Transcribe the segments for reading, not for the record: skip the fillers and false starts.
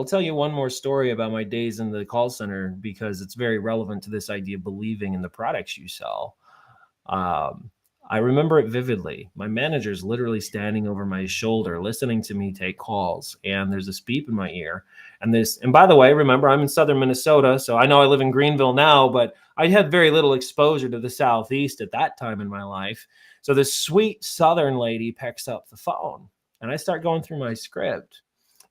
I'll tell you one more story about my days in the call center because it's very relevant to this idea of believing in the products you sell. Um, I remember it vividly. My manager's literally standing over my shoulder, listening to me take calls, and there's this beep in my ear. And by the way, remember, I'm in southern Minnesota, so I know I live in Greenville now, but I had very little exposure to the Southeast at that time in my life. So this sweet southern lady picks up the phone, and I start going through my script,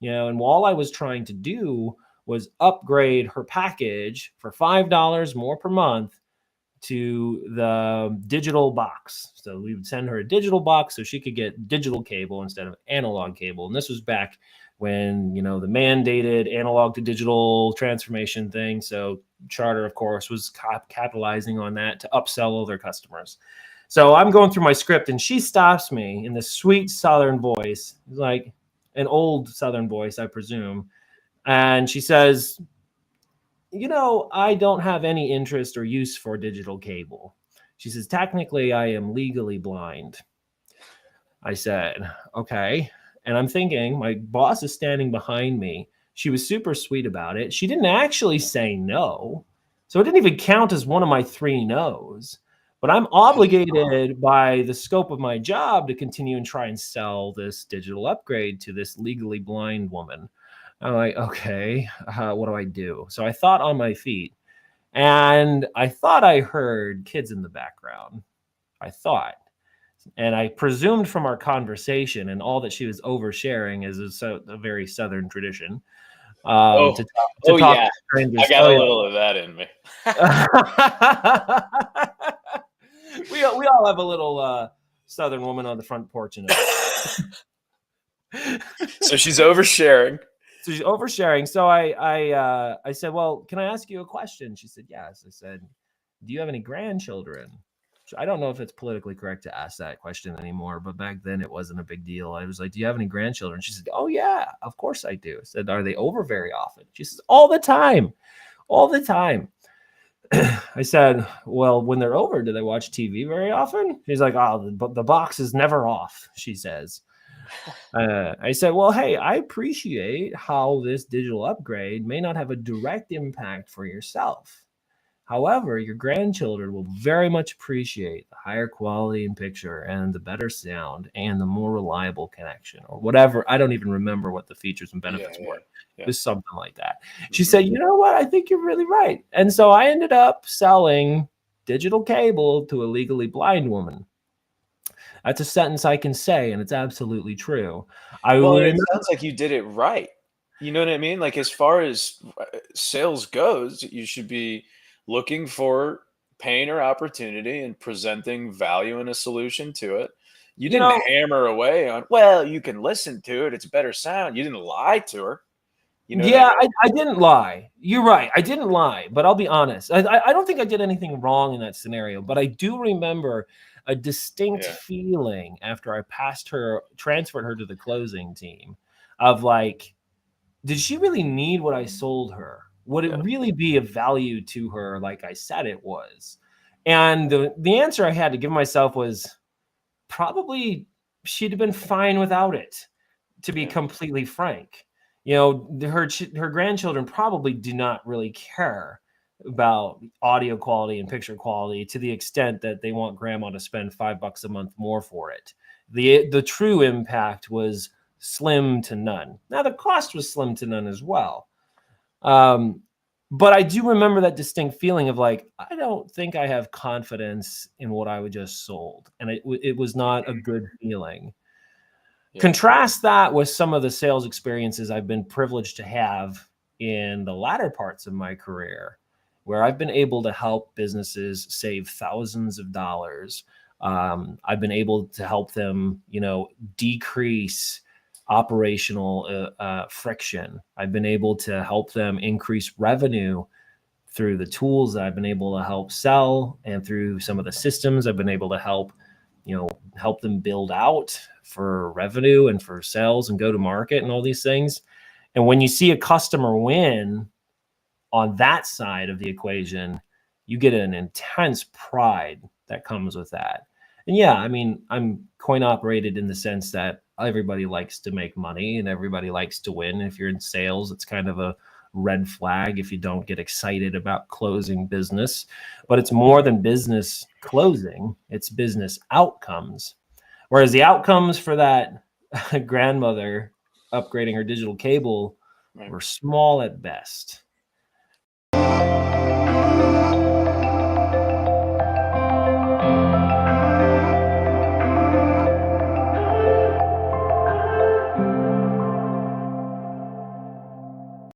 and all I was trying to do was upgrade her package for $5 more per month to the digital box. So we would send her a digital box so she could get digital cable instead of analog cable. And this was back when, the mandated analog to digital transformation thing. So Charter, of course, was capitalizing on that to upsell all their customers. So I'm going through my script and she stops me in this sweet Southern voice, like an old Southern voice, I presume. And she says, I don't have any interest or use for digital cable. She says, technically, I am legally blind. I said, okay. And I'm thinking, my boss is standing behind me. She was super sweet about it. She didn't actually say no. So it didn't even count as one of my 3 no's. But I'm obligated by the scope of my job to continue and try and sell this digital upgrade to this legally blind woman. I'm like, okay, what do I do? So I thought on my feet, and I thought I heard kids in the background. I thought. And I presumed from our conversation and all that she was oversharing is a very Southern tradition. To talk yeah. to strangers. I got a little of that in me. we all have a little Southern woman on the front porch in it. So she's oversharing. So I said, well, can I ask you a question? She said, yes. I said, do you have any grandchildren? I don't know if it's politically correct to ask that question anymore, but back then it wasn't a big deal. I was like, do you have any grandchildren? She said, oh yeah, of course I do. I said, are they over very often? She says, all the time. I said, well, when they're over, do they watch TV very often? She's like, oh, the box is never off, she says. I said, well, hey, I appreciate how this digital upgrade may not have a direct impact for yourself. However, your grandchildren will very much appreciate the higher quality in picture and the better sound and the more reliable connection or whatever. I don't even remember what the features and benefits were. It was something like that. She said, you know what? I think you're really right. And so I ended up selling digital cable to a legally blind woman. That's a sentence I can say, and it's absolutely true. It sounds like you did it right. You know what I mean? Like, as far as sales goes, you should be looking for pain or opportunity and presenting value and a solution to it. You didn't hammer away on, well, you can listen to it. It's better sound. You didn't lie to her. I didn't lie. You're right. I didn't lie, but I'll be honest. I don't think I did anything wrong in that scenario, but I do remember a distinct feeling after I transferred her to the closing team of like, did she really need what I sold her? Would it really be of value to her like I said it was? And the answer I had to give myself was probably she'd have been fine without it, to be completely frank. Her grandchildren probably do not really care about audio quality and picture quality to the extent that they want grandma to spend $5 a month more for it. The true impact was slim to none. Now the cost was slim to none as well. But I do remember that distinct feeling of like, I don't think I have confidence in what I just sold. And it was not a good feeling. Yeah. Contrast that with some of the sales experiences I've been privileged to have in the latter parts of my career, where I've been able to help businesses save thousands of dollars. I've been able to help them, decrease operational friction. I've been able to help them increase revenue through the tools that I've been able to help sell, and through some of the systems I've been able to help them build out for revenue and for sales and go to market and all these things. And when you see a customer win on that side of the equation, you get an intense pride that comes with that. And yeah, I mean, I'm coin operated in the sense that everybody likes to make money and everybody likes to win. If you're in sales, it's kind of a red flag if you don't get excited about closing business. But it's more than business closing, it's business outcomes. Whereas the outcomes for that grandmother upgrading her digital cable Right. were small at best.